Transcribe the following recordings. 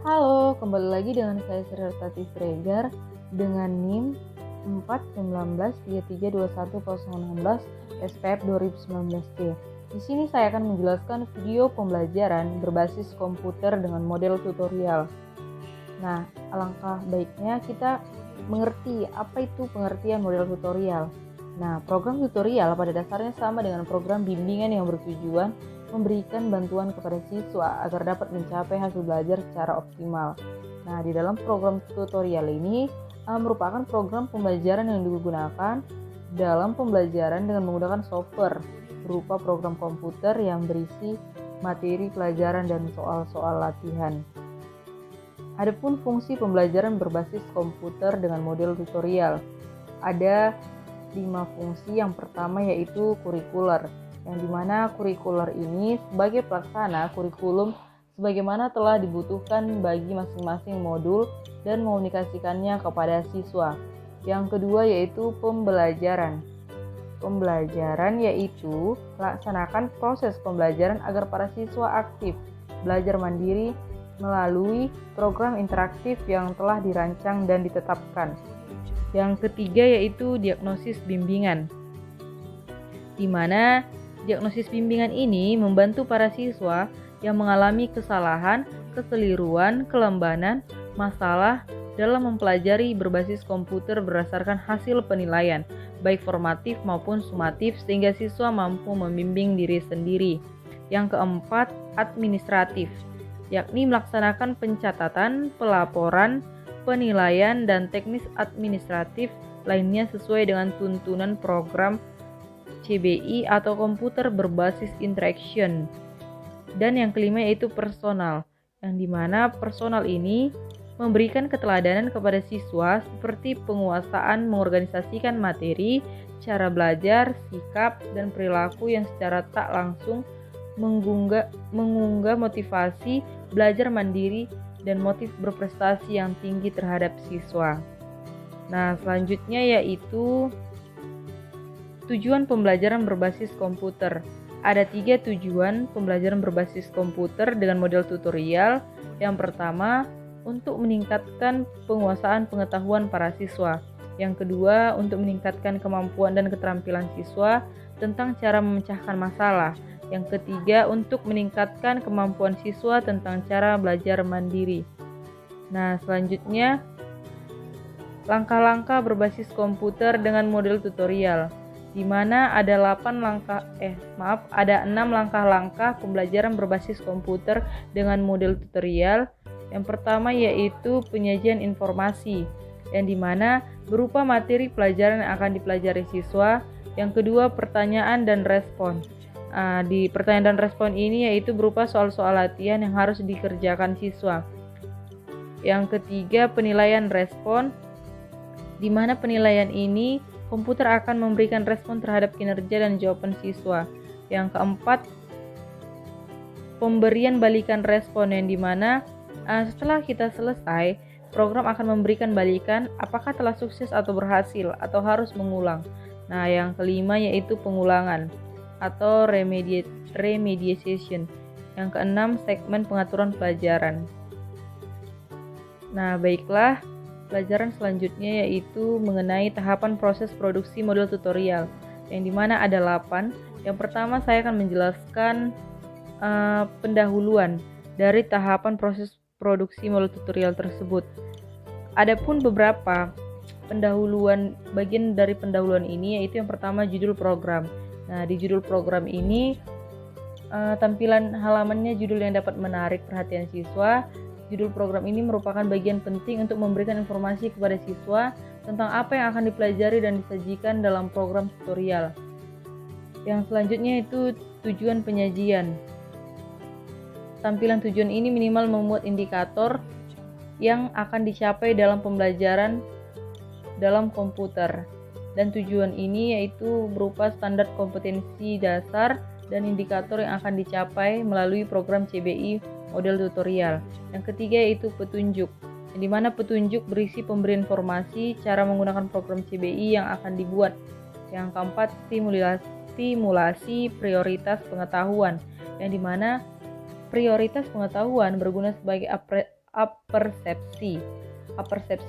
Halo, kembali lagi dengan saya Sri Siregar dengan NIM 41933210016 SPF 2019C. Di sini saya akan menjelaskan video pembelajaran berbasis komputer dengan model tutorial. Nah, alangkah baiknya kita mengerti apa itu pengertian model tutorial. Nah, program tutorial pada dasarnya sama dengan program bimbingan yang bertujuan memberikan bantuan kepada siswa agar dapat mencapai hasil belajar secara optimal. Nah, di dalam program tutorial ini merupakan program pembelajaran yang digunakan dalam pembelajaran dengan menggunakan software berupa program komputer yang berisi materi pelajaran dan soal-soal latihan. Adapun fungsi pembelajaran berbasis komputer dengan model tutorial, ada 5 fungsi. Yang pertama yaitu kurikuler, yang dimana kurikuler ini sebagai pelaksana kurikulum sebagaimana telah dibutuhkan bagi masing-masing modul dan mengomunikasikannya kepada siswa. Yang kedua yaitu pembelajaran. Pembelajaran yaitu laksanakan proses pembelajaran agar para siswa aktif belajar mandiri melalui program interaktif yang telah dirancang dan ditetapkan. Yang ketiga yaitu diagnosis bimbingan, di mana diagnosis bimbingan ini membantu para siswa yang mengalami kesalahan, kekeliruan, kelambanan, masalah dalam mempelajari berbasis komputer berdasarkan hasil penilaian, baik formatif maupun sumatif, sehingga siswa mampu membimbing diri sendiri. Yang keempat, administratif, yakni melaksanakan pencatatan, pelaporan, penilaian, dan teknis administratif lainnya sesuai dengan tuntunan program CBI atau komputer berbasis interaction. Dan yang kelima yaitu personal, yang dimana personal ini memberikan keteladanan kepada siswa seperti penguasaan mengorganisasikan materi, cara belajar, sikap, dan perilaku yang secara tak langsung mengunggah motivasi belajar mandiri dan motif berprestasi yang tinggi terhadap siswa. Nah, selanjutnya yaitu tujuan pembelajaran berbasis komputer. Ada 3 tujuan pembelajaran berbasis komputer dengan model tutorial. Yang pertama, untuk meningkatkan penguasaan pengetahuan para siswa. Yang kedua, untuk meningkatkan kemampuan dan keterampilan siswa tentang cara memecahkan masalah. Yang ketiga, untuk meningkatkan kemampuan siswa tentang cara belajar mandiri. Nah, selanjutnya, langkah-langkah berbasis komputer dengan model tutorial, di mana ada 6 langkah-langkah pembelajaran berbasis komputer dengan model tutorial. Yang pertama yaitu penyajian informasi, yang dimana berupa materi pelajaran yang akan dipelajari siswa. Yang kedua, pertanyaan dan respon. Di pertanyaan dan respon ini yaitu berupa soal-soal latihan yang harus dikerjakan siswa. Yang ketiga, penilaian respon, di mana penilaian ini komputer akan memberikan respon terhadap kinerja dan jawaban siswa. Yang keempat, pemberian balikan respon, yang dimana setelah kita selesai, program akan memberikan balikan apakah telah sukses atau berhasil atau harus mengulang. Nah, yang kelima yaitu pengulangan atau remediation. Yang keenam, segmen pengaturan pelajaran. Nah, baiklah, pelajaran selanjutnya yaitu mengenai tahapan proses produksi model tutorial, yang dimana ada 8. Yang pertama, saya akan menjelaskan pendahuluan dari tahapan proses produksi model tutorial tersebut. Adapun beberapa bagian dari pendahuluan ini yaitu yang pertama, judul program. Nah, di judul program ini tampilan halamannya judul yang dapat menarik perhatian siswa. Judul program ini merupakan bagian penting untuk memberikan informasi kepada siswa tentang apa yang akan dipelajari dan disajikan dalam program tutorial. Yang selanjutnya itu tujuan penyajian. Tampilan tujuan ini minimal memuat indikator yang akan dicapai dalam pembelajaran dalam komputer. Dan tujuan ini yaitu berupa standar kompetensi dasar dan indikator yang akan dicapai melalui program CBI model tutorial. Yang ketiga yaitu petunjuk, di mana petunjuk berisi pemberian informasi cara menggunakan program CBI yang akan dibuat. Yang keempat, stimulasi prioritas pengetahuan, yang dimana prioritas pengetahuan berguna sebagai apersepsi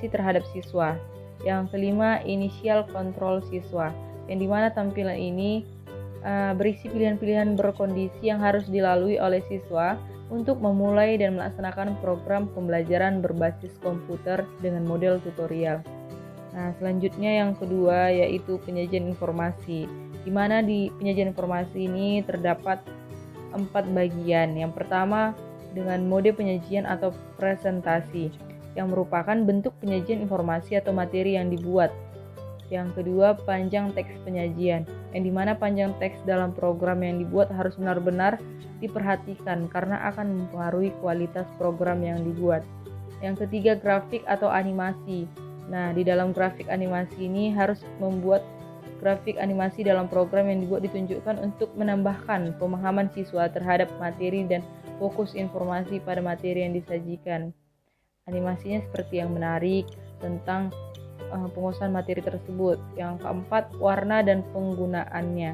terhadap siswa. Yang kelima, initial control siswa, yang dimana tampilan ini berisi pilihan-pilihan berkondisi yang harus dilalui oleh siswa untuk memulai dan melaksanakan program pembelajaran berbasis komputer dengan model tutorial. Nah, selanjutnya yang kedua yaitu penyajian informasi, di mana di penyajian informasi ini terdapat 4 bagian. Yang pertama dengan mode penyajian atau presentasi, yang merupakan bentuk penyajian informasi atau materi yang dibuat. Yang kedua, panjang teks penyajian, yang dimana panjang teks dalam program yang dibuat harus benar-benar diperhatikan karena akan mempengaruhi kualitas program yang dibuat. Yang ketiga, grafik atau animasi. Nah, di dalam grafik animasi ini harus membuat grafik animasi dalam program yang dibuat ditunjukkan untuk menambahkan pemahaman siswa terhadap materi dan fokus informasi pada materi yang disajikan. Animasinya seperti yang menarik tentang penguasaan materi tersebut. Yang keempat, warna dan penggunaannya,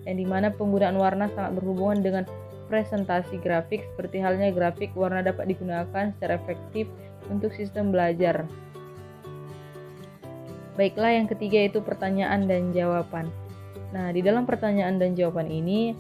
yang dimana penggunaan warna sangat berhubungan dengan presentasi grafik, seperti halnya grafik warna dapat digunakan secara efektif untuk sistem belajar. Baiklah, yang ketiga yaitu pertanyaan dan jawaban. Nah, di dalam pertanyaan dan jawaban ini,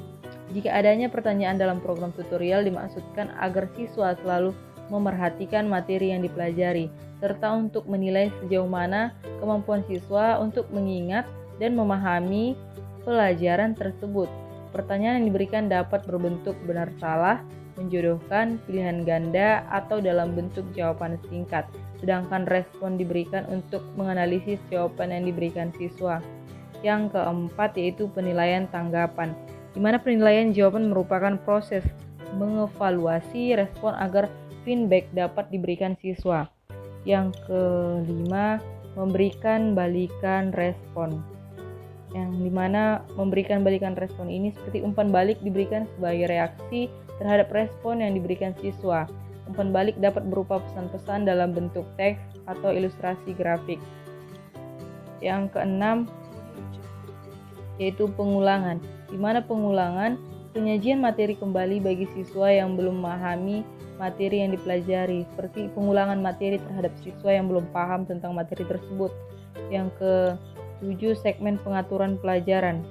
jika adanya pertanyaan dalam program tutorial dimaksudkan agar siswa selalu memerhatikan materi yang dipelajari, serta untuk menilai sejauh mana kemampuan siswa untuk mengingat dan memahami pelajaran tersebut. Pertanyaan yang diberikan dapat berbentuk benar salah, menjodohkan, pilihan ganda, atau dalam bentuk jawaban singkat, sedangkan respon diberikan untuk menganalisis jawaban yang diberikan siswa. Yang keempat yaitu penilaian tanggapan, di mana penilaian jawaban merupakan proses mengevaluasi respon agar feedback dapat diberikan siswa. Yang kelima, memberikan balikan respon, yang dimana memberikan balikan respon ini seperti umpan balik diberikan sebagai reaksi terhadap respon yang diberikan siswa. Umpan balik dapat berupa pesan-pesan dalam bentuk teks atau ilustrasi grafik. Yang keenam yaitu pengulangan, di mana pengulangan penyajian materi kembali bagi siswa yang belum memahami materi yang dipelajari, seperti pengulangan materi terhadap siswa yang belum paham tentang materi tersebut. Yang ke-7, segmen pengaturan pelajaran,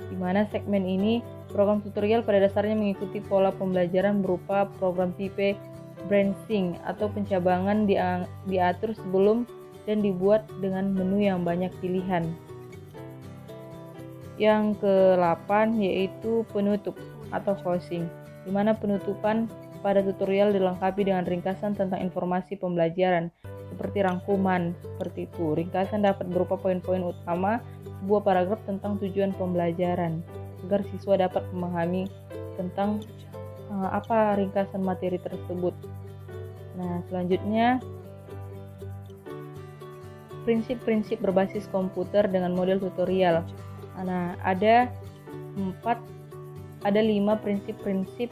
di mana segmen ini program tutorial pada dasarnya mengikuti pola pembelajaran berupa program tipe branching atau pencabangan diatur sebelum dan dibuat dengan menu yang banyak pilihan. Yang ke-8 yaitu penutup atau closing, di mana penutupan pada tutorial dilengkapi dengan ringkasan tentang informasi pembelajaran seperti rangkuman. Seperti itu, ringkasan dapat berupa poin-poin utama sebuah paragraf tentang tujuan pembelajaran agar siswa dapat memahami tentang apa ringkasan materi tersebut. Nah, selanjutnya prinsip-prinsip berbasis komputer dengan model tutorial. Nah, ada 5 prinsip-prinsip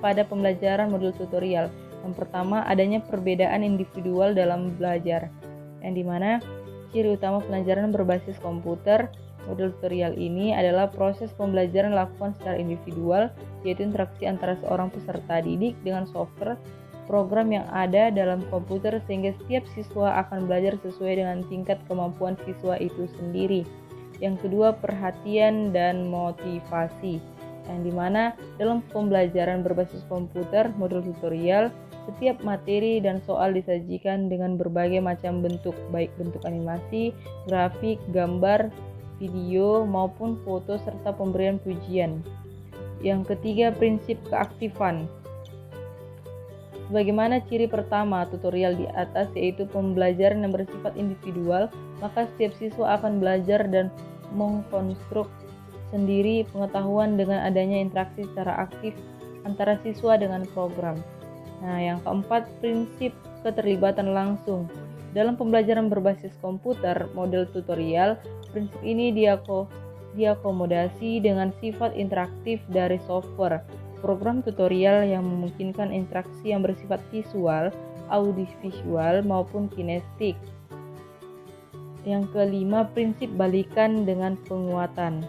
pada pembelajaran modul tutorial. Yang pertama, adanya perbedaan individual dalam belajar, yang dimana ciri utama pembelajaran berbasis komputer modul tutorial ini adalah proses pembelajaran dilakukan secara individual, yaitu interaksi antara seorang peserta didik dengan software program yang ada dalam komputer, sehingga setiap siswa akan belajar sesuai dengan tingkat kemampuan siswa itu sendiri. Yang kedua, perhatian dan motivasi, yang dimana dalam pembelajaran berbasis komputer modul tutorial, setiap materi dan soal disajikan dengan berbagai macam bentuk, baik bentuk animasi, grafik, gambar, video, maupun foto, serta pemberian pujian. Yang ketiga, prinsip keaktifan. Sebagaimana ciri pertama tutorial di atas, yaitu pembelajaran yang bersifat individual, maka setiap siswa akan belajar dan mengkonstruk sendiri pengetahuan dengan adanya interaksi secara aktif antara siswa dengan program. Nah, yang keempat, prinsip keterlibatan langsung. Dalam pembelajaran berbasis komputer model tutorial, prinsip ini diakomodasi dengan sifat interaktif dari software program tutorial yang memungkinkan interaksi yang bersifat visual, audiovisual maupun kinestik. Yang kelima, prinsip balikan dengan penguatan.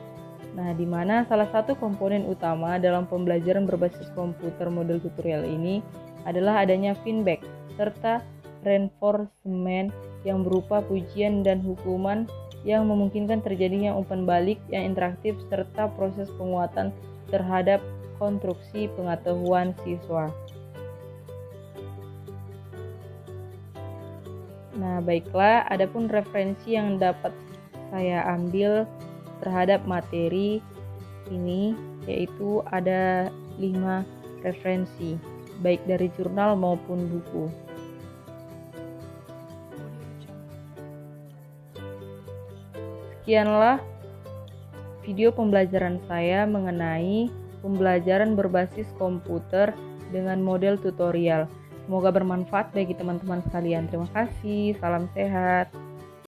Nah, di mana salah satu komponen utama dalam pembelajaran berbasis komputer model tutorial ini adalah adanya feedback, serta reinforcement yang berupa pujian dan hukuman yang memungkinkan terjadinya umpan balik yang interaktif serta proses penguatan terhadap konstruksi pengetahuan siswa. Nah, baiklah, adapun referensi yang dapat saya ambil terhadap materi ini yaitu ada 5 referensi, baik dari jurnal maupun buku. Sekianlah video pembelajaran saya mengenai pembelajaran berbasis komputer dengan model tutorial. Semoga bermanfaat bagi teman-teman sekalian. Terima kasih, salam sehat.